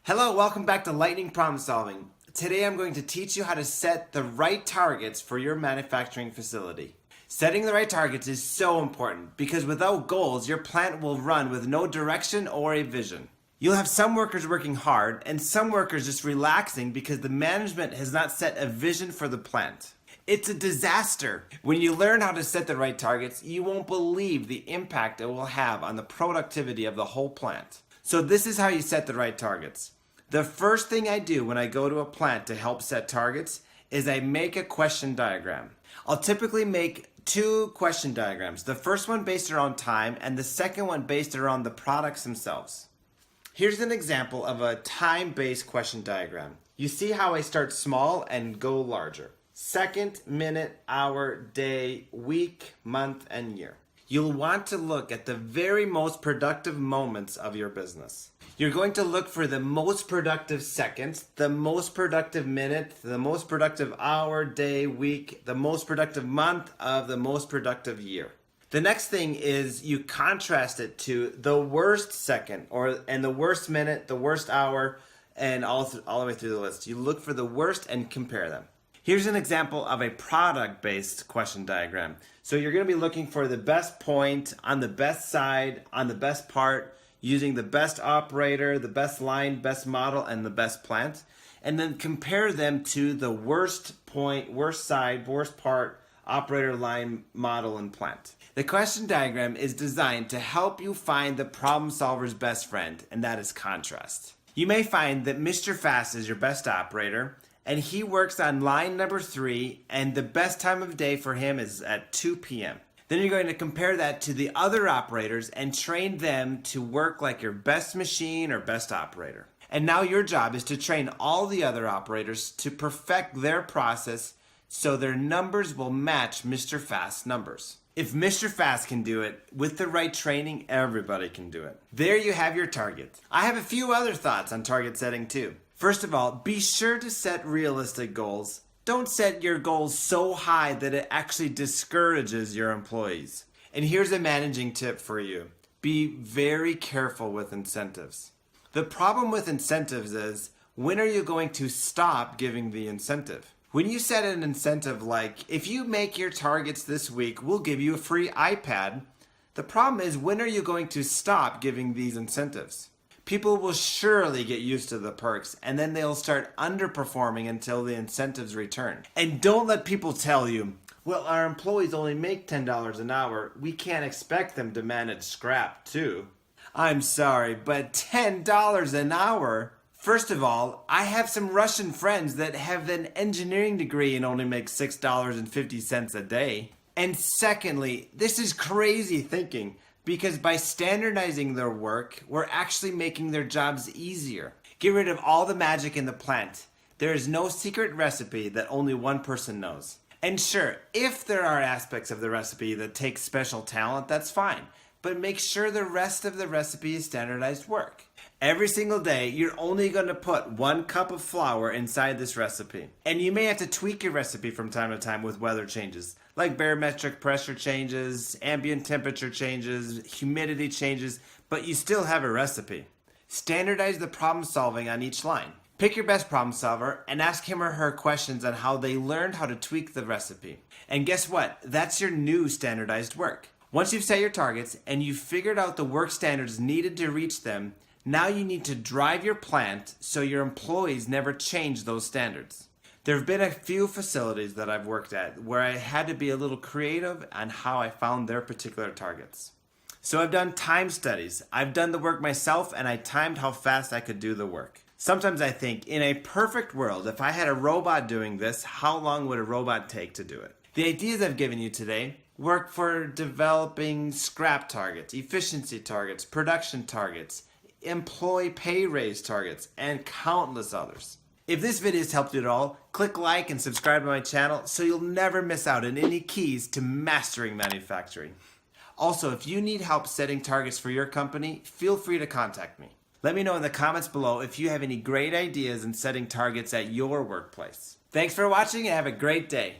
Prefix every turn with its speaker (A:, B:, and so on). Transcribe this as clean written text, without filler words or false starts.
A: Hello, welcome back to Lightning Problem Solving. Today I'm going to teach you how to set the right targets for your manufacturing facility. Setting the right targets is so important because without goals, your plant will run with no direction or a vision. You'll have some workers working hard and some workers just relaxing because the management has not set a vision for the plant. It's a disaster. When you learn how to set the right targets, you won't believe the impact it will have on the productivity of the whole plant. So this is how you set the right targets. The first thing I do when I go to a plant to help set targets is I make a question diagram. I'll typically make two question diagrams, the first one based around time and the second one based around the products themselves. Here's an example of a time-based question diagram. You see how I start small and go larger. Second, minute, hour, day, week, month, and year. You'll want to look at the very most productive moments of your business. You're going to look for the most productive seconds, the most productive minute, the most productive hour, day, week, the most productive month of the most productive year. The next thing is you contrast it to the worst second and the worst minute, the worst hour, and all the way through the list. You look for the worst and compare them. Here's an example of a product-based question diagram. So you're going to be looking for the best point on the best side, on the best part, using the best operator, the best line, best model, and the best plant. And then compare them to the worst point, worst side, worst part, operator, line, model, and plant. The question diagram is designed to help you find the problem solver's best friend, and that is contrast. You may find that Mr. Fast is your best operator, and he works on line number 3, and the best time of day for him is at 2 p.m. Then you're going to compare that to the other operators and train them to work like your best machine or best operator. And now your job is to train all the other operators to perfect their process so their numbers will match Mr. Fast's numbers. If Mr. Fast can do it, with the right training, everybody can do it. There you have your target. I have a few other thoughts on target setting too. First of all, be sure to set realistic goals. Don't set your goals so high that it actually discourages your employees. And here's a managing tip for you. Be very careful with incentives. The problem with incentives is, when are you going to stop giving the incentive? When you set an incentive like, if you make your targets this week, we'll give you a free iPad. The problem is, when are you going to stop giving these incentives? People will surely get used to the perks and then they'll start underperforming until the incentives return. And don't let people tell you, well, our employees only make $10 an hour. We can't expect them to manage scrap too. I'm sorry, but $10 an hour? First of all, I have some Russian friends that have an engineering degree and only make $6.50 a day. And secondly, this is crazy thinking. Because by standardizing their work, we're actually making their jobs easier. Get rid of all the magic in the plant. There is no secret recipe that only one person knows. And sure, if there are aspects of the recipe that take special talent, that's fine. But make sure the rest of the recipe is standardized work. Every single day, you're only going to put 1 cup of flour inside this recipe. And you may have to tweak your recipe from time to time with weather changes, like barometric pressure changes, ambient temperature changes, humidity changes, but you still have a recipe. Standardize the problem solving on each line. Pick your best problem solver and ask him or her questions on how they learned how to tweak the recipe. And guess what? That's your new standardized work. Once you've set your targets and you've figured out the work standards needed to reach them, now you need to drive your plant so your employees never change those standards. There have been a few facilities that I've worked at where I had to be a little creative on how I found their particular targets. So I've done time studies. I've done the work myself and I timed how fast I could do the work. Sometimes I think, in a perfect world, if I had a robot doing this, how long would a robot take to do it? The ideas I've given you today work for developing scrap targets, efficiency targets, production targets, employee pay raise targets, and countless others. If this video has helped you at all, click like and subscribe to my channel so you'll never miss out on any keys to mastering manufacturing. Also, if you need help setting targets for your company, feel free to contact me. Let me know in the comments below if you have any great ideas in setting targets at your workplace. Thanks for watching and have a great day.